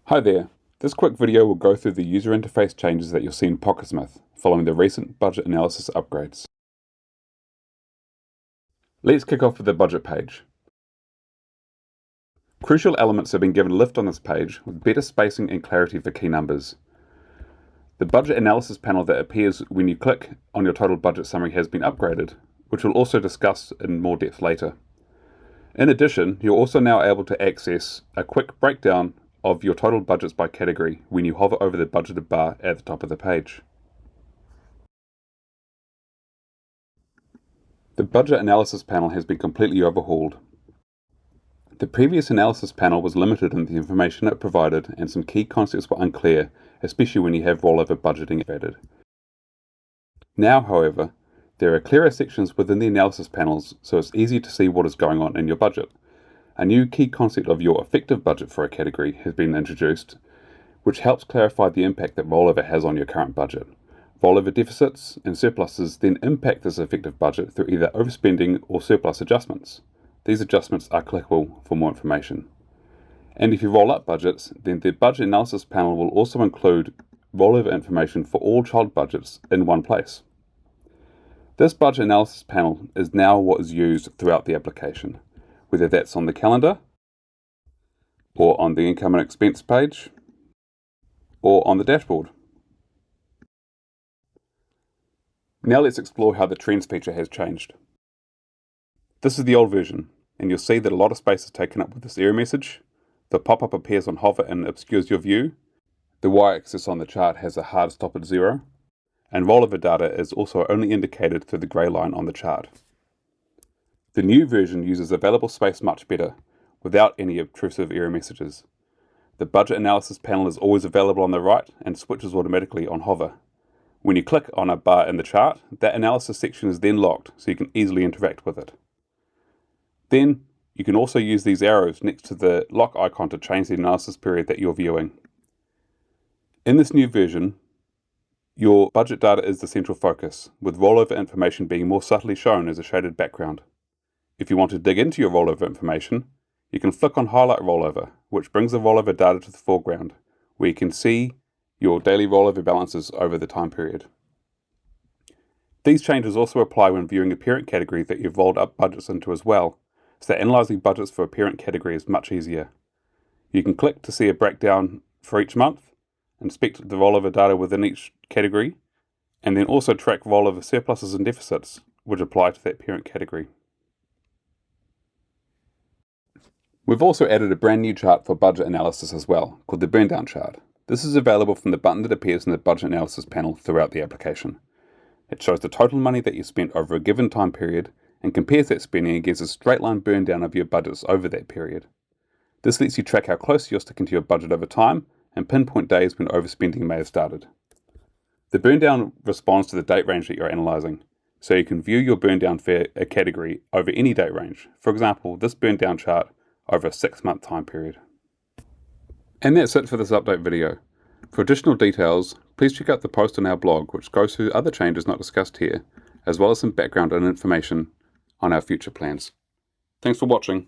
Hi there. This quick video will go through the user interface changes that you'll see in PocketSmith following the recent budget analysis upgrades. Let's kick off with the budget page. Crucial elements have been given a lift on this page with better spacing and clarity for key numbers. The budget analysis panel that appears when you click on your total budget summary has been upgraded, which we'll also discuss in more depth later. In addition, you're also now able to access a quick breakdown of your total budgets by category when you hover over the budgeted bar at the top of the page. The budget analysis panel has been completely overhauled. The previous analysis panel was limited in the information it provided, and some key concepts were unclear, especially when you have rollover budgeting added. Now, however, there are clearer sections within the analysis panels, so it's easy to see what is going on in your budget. A new key concept of your effective budget for a category has been introduced, which helps clarify the impact that rollover has on your current budget. Rollover deficits and surpluses then impact this effective budget through either overspending or surplus adjustments. These adjustments are clickable for more information. And if you roll up budgets, then the budget analysis panel will also include rollover information for all child budgets in one place. This budget analysis panel is now what is used throughout the application, whether that's on the calendar, or on the income and expense page, or on the dashboard. Now let's explore how the trends feature has changed. This is the old version, and you'll see that a lot of space is taken up with this error message. The pop-up appears on hover and obscures your view. The y-axis on the chart has a hard stop at 0, and rollover data is also only indicated through the grey line on the chart. The new version uses available space much better, without any obtrusive error messages. The budget analysis panel is always available on the right and switches automatically on hover. When you click on a bar in the chart, that analysis section is then locked, so you can easily interact with it. Then, you can also use these arrows next to the lock icon to change the analysis period that you're viewing. In this new version, your budget data is the central focus, with rollover information being more subtly shown as a shaded background. If you want to dig into your rollover information, you can flick on Highlight Rollover, which brings the rollover data to the foreground, where you can see your daily rollover balances over the time period. These changes also apply when viewing a parent category that you've rolled up budgets into as well, so that analysing budgets for a parent category is much easier. You can click to see a breakdown for each month, inspect the rollover data within each category, and then also track rollover surpluses and deficits, which apply to that parent category. We've also added a brand new chart for budget analysis as well, called the Burn Down chart. This is available from the button that appears in the budget analysis panel throughout the application. It shows the total money that you spent over a given time period and compares that spending against a straight line burn down of your budgets over that period. This lets you track how close you're sticking to your budget over time and pinpoint days when overspending may have started. The burn down responds to the date range that you're analysing, so you can view your burn down for a category over any date range. For example, this burn down chart over a 6-month time period. And that's it for this update video. For additional details, please check out the post on our blog, which goes through other changes not discussed here, as well as some background and information on our future plans. Thanks for watching.